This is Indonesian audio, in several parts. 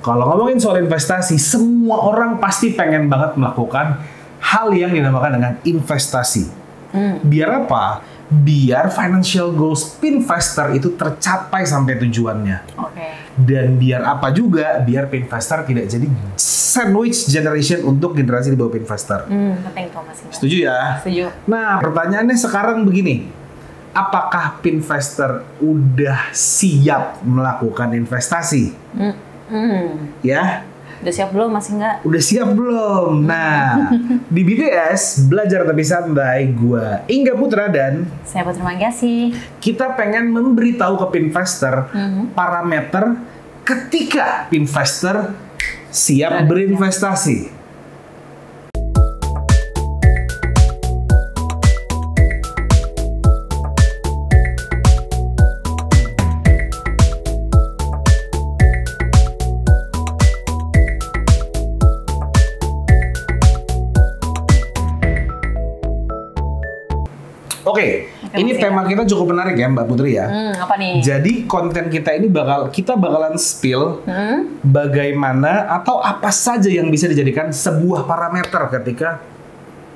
Kalau ngomongin soal investasi, semua orang pasti pengen banget melakukan hal yang dinamakan dengan investasi. Biar apa? Biar financial goals Pinvestor itu tercapai sampai tujuannya. Dan biar apa juga? Biar Pinvestor tidak jadi sandwich generation untuk generasi di bawah Pinvestor. Penting tuh Mas. Setuju ya? Setuju. Nah, pertanyaannya sekarang begini. Apakah Pinvestor udah siap melakukan investasi? Ya? Udah siap belum Mas Hingga? Udah siap belum? Nah, di BTS Belajar Tapi Santai, gua Ingga Putra dan Saya Putri Manggasi. kita pengen memberitahu ke Pinvestor parameter ketika Pinvestor siap berinvestasi. Oke, ini tema kita cukup menarik ya Mbak Putri ya. Apa nih? Jadi konten kita ini kita bakalan spill bagaimana atau apa saja yang bisa dijadikan sebuah parameter ketika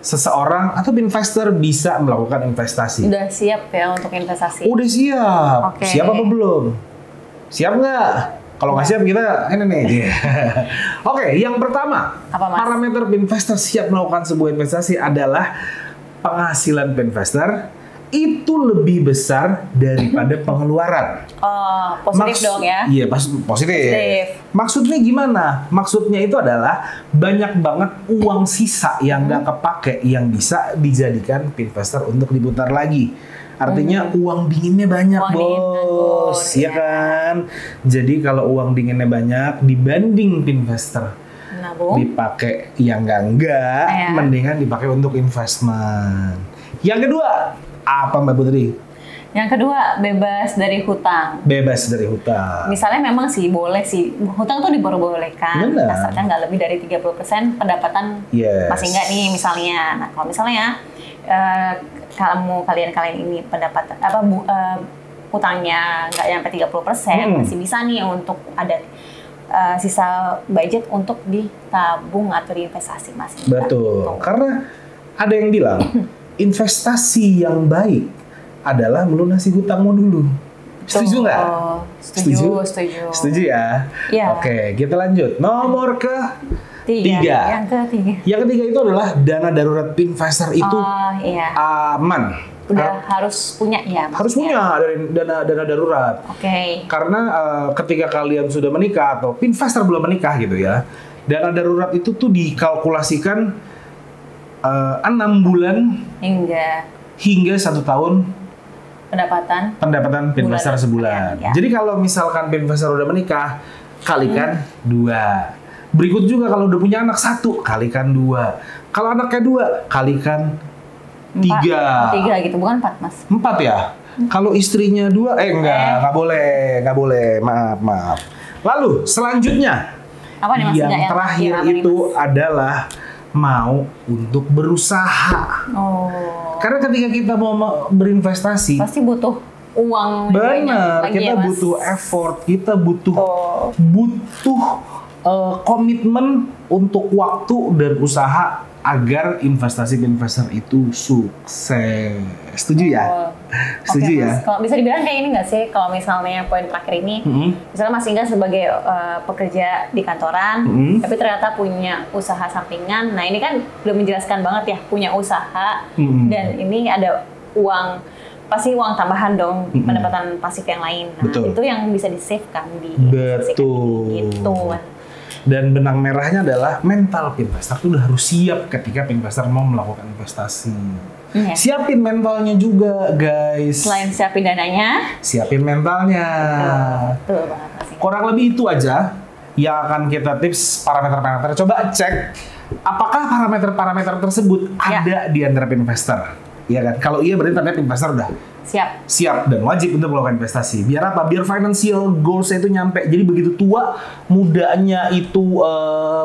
seseorang atau investor bisa melakukan investasi. Udah siap ya untuk investasi? Udah siap. Oke. Siap apa belum? Siap nggak? Kalau nggak siap kita ini nih. Oke, yang pertama, apa, Mas? parameter investor siap melakukan sebuah investasi adalah penghasilan investor itu lebih besar daripada pengeluaran. Oh, positif dong ya? Iya, positif. Maksudnya gimana? Maksudnya itu adalah banyak banget uang sisa yang nggak kepake yang bisa dijadikan investor untuk diputar lagi. Artinya uang dinginnya banyak, bos, ya kan? Jadi kalau uang dinginnya banyak dibanding investor dipakai yang enggak, mendingan dipakai untuk investment. Yang kedua, apa Mbak Putri? Yang kedua, bebas dari hutang. Bebas dari hutang. Misalnya memang sih boleh sih, hutang tuh diperbolehkan. Asalkan nggak lebih dari 30% pendapatan Mas Hingga nih misalnya. Nah kalau misalnya kalian ini pendapatan hutangnya nggak sampai 30%, masih bisa nih untuk ada sisa budget untuk ditabung atau diinvestasi Mas Hingga. Betul, gitu. Karena ada yang bilang investasi yang baik adalah melunasi hutangmu dulu. Setuju nggak? Setuju ya? Oke, kita lanjut. Nomor tiga. Yang ketiga itu adalah dana darurat Pinvestor itu aman. Udah harus punya ya? Harus punya dana darurat. Karena ketika kalian sudah menikah atau Pinvestor belum menikah gitu ya, dana darurat itu tuh dikalkulasikan 6 bulan hingga 1 tahun pendapatan Pinvestor sebulan. Jadi kalau misalkan Pinvestor udah menikah, kalikan 2. Berikut juga kalau udah punya anak 1, kalikan 2. Kalau anaknya 2, kalikan 3. 3 gitu, bukan 4 Mas? 4 ya? Kalau istrinya 2, nggak boleh. Maaf. Lalu selanjutnya, apa nih, Mas? yang terakhir itu adalah mau untuk berusaha. Karena ketika kita mau berinvestasi pasti butuh uang. Benar, kita butuh effort, kita butuh komitmen untuk waktu dan usaha agar investasi Pinvestor itu sukses. Setuju ya? Setuju ya? Kalau bisa dibilang kayak ini nggak sih, kalau misalnya poin terakhir ini, misalnya Mas Hingga sebagai pekerja di kantoran, tapi ternyata punya usaha sampingan. Nah ini kan belum menjelaskan banget ya, punya usaha dan ini ada uang, pasti uang tambahan dong, pendapatan pasif yang lain. Nah itu yang bisa di-save kan di investasi gitu. Dan benang merahnya adalah mental Pinvestor itu udah harus siap ketika Pinvestor mau melakukan investasi. Siapin mentalnya juga, guys. Selain siapin dananya, siapin mentalnya. Betul banget. Kurang lebih itu aja yang akan kita tips parameter-parameter. Coba cek apakah parameter-parameter tersebut ada di antara Pinvestor. Iya kan? Kalau iya berarti tandanya investor udah siap dan wajib untuk melakukan investasi. Biar apa? Biar financial goals-nya itu nyampe. Jadi begitu tua, mudanya itu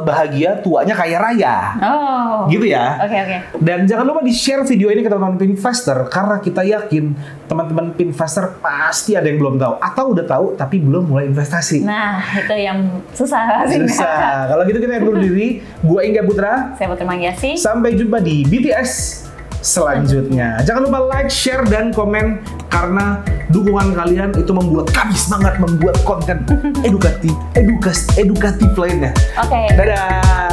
bahagia, tuanya kaya raya. Oh. Gitu ya. Oke. Dan jangan lupa di-share video ini ke teman-teman Pinvestor karena kita yakin teman-teman Pinvestor pasti ada yang belum tahu atau udah tahu tapi belum mulai investasi. Nah, itu yang susah. Kalau gitu kita undur diri. Gua Ingga Putra. Saya Putri Manggiasih. Sampai jumpa di BTS selanjutnya. Jangan lupa like, share, dan komen karena dukungan kalian itu membuat kami semangat membuat konten edukatif lainnya. Oke. Dadah.